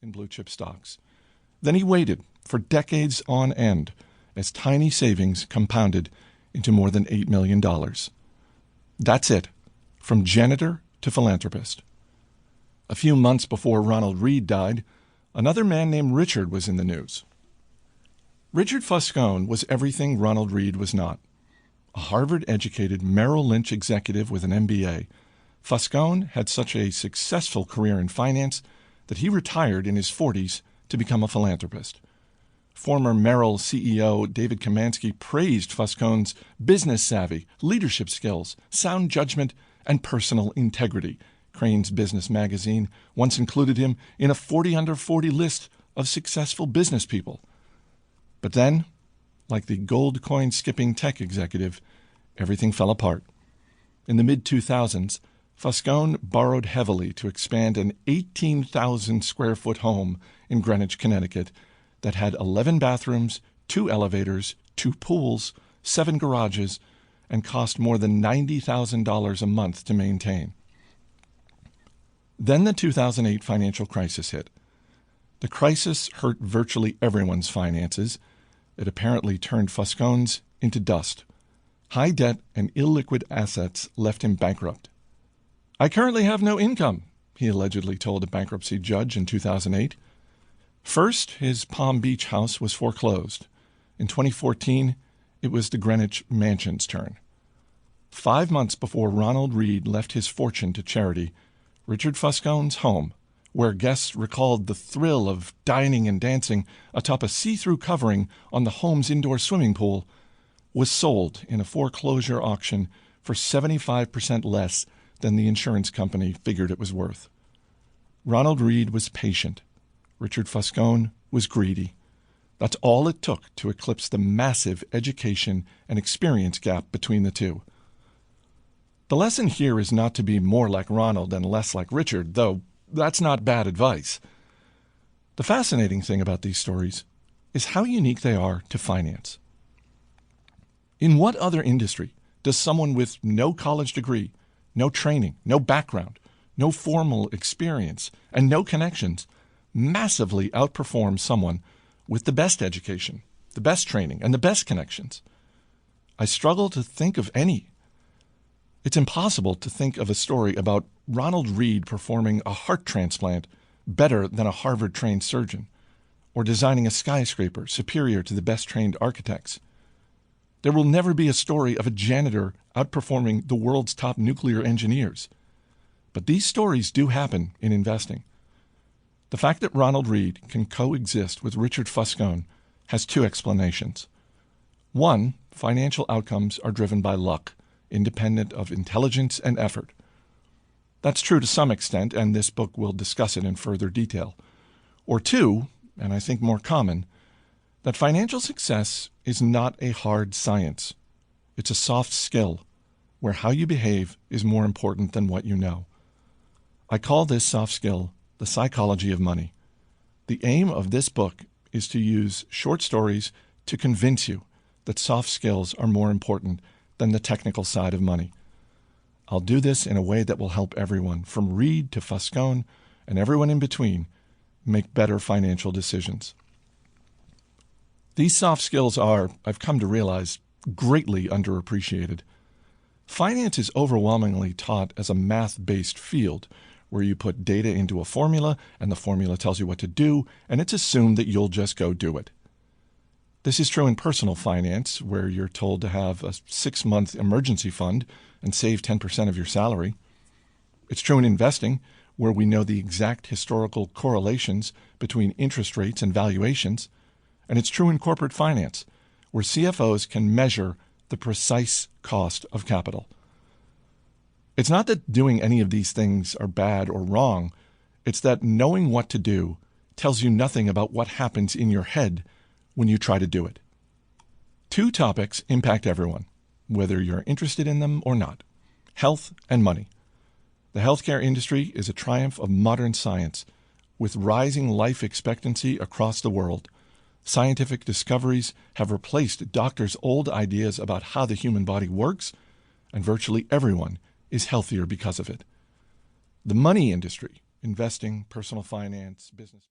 in blue chip stocks. Then he waited for decades on end as tiny savings compounded into more than $8 million. That's it, from janitor to philanthropist. A few months before Ronald Reed died, another man named Richard was in the news. Richard Foscone was everything Ronald Reed was not. A Harvard-educated Merrill Lynch executive with an MBA, Foscone had such a successful career in finance that he retired in his 40s to become a philanthropist. Former Merrill CEO David Kamansky praised Foscone's business savvy, leadership skills, sound judgment, and personal integrity. Crain's Business magazine once included him in a 40 under 40 list of successful business people. But then, like the gold coin skipping tech executive, everything fell apart. In the mid-2000s, Foscone borrowed heavily to expand an 18,000 square foot home in Greenwich, Connecticut that had 11 bathrooms, 2 elevators, 2 pools, 7 garages, and cost more than $90,000 a month to maintain. Then the 2008 financial crisis hit. The crisis hurt virtually everyone's finances. It apparently turned Foscone's into dust. High debt and illiquid assets left him bankrupt. "I currently have no income," he allegedly told a bankruptcy judge in 2008. First, his Palm Beach house was foreclosed. In 2014, it was the Greenwich Mansion's turn. 5 months before Ronald Reed left his fortune to charity, Richard Foscone's home, where guests recalled the thrill of dining and dancing atop a see-through covering on the home's indoor swimming pool, was sold in a foreclosure auction for 75% less than the insurance company figured it was worth. Ronald Reed was patient. Richard Foscone was greedy. That's all it took to eclipse the massive education and experience gap between the two. The lesson here is not to be more like Ronald and less like Richard, though that's not bad advice. The fascinating thing about these stories is how unique they are to finance. In what other industry does someone with no college degree, no training, no background, no formal experience, and no connections massively outperform someone with the best education, the best training, and the best connections? I struggle to think of any. It's impossible to think of a story about Ronald Reed performing a heart transplant better than a Harvard-trained surgeon, or designing a skyscraper superior to the best-trained architects. There will never be a story of a janitor outperforming the world's top nuclear engineers. But these stories do happen in investing. The fact that Ronald Reed can coexist with Richard Foscone has 2 explanations. One, financial outcomes are driven by luck, independent of intelligence and effort. That's true to some extent, and this book will discuss it in further detail. Or 2, and I think more common, that financial success is not a hard science. It's a soft skill, where how you behave is more important than what you know. I call this soft skill the psychology of money. The aim of this book is to use short stories to convince you that soft skills are more important than the technical side of money. I'll do this in a way that will help everyone, from Reed to Foscone and everyone in between, make better financial decisions. These soft skills are, I've come to realize, greatly underappreciated. Finance is overwhelmingly taught as a math-based field, where you put data into a formula, and the formula tells you what to do, and it's assumed that you'll just go do it. This is true in personal finance, where you're told to have a 6-month emergency fund and save 10% of your salary. It's true in investing, where we know the exact historical correlations between interest rates and valuations. And it's true in corporate finance, where CFOs can measure the precise cost of capital. It's not that doing any of these things are bad or wrong. It's that knowing what to do tells you nothing about what happens in your head when you try to do it. 2 topics impact everyone, whether you're interested in them or not: health and money. The healthcare industry is a triumph of modern science. With rising life expectancy across the world, scientific discoveries have replaced doctors' old ideas about how the human body works, and virtually everyone is healthier because of it. The money industry, investing, personal finance, business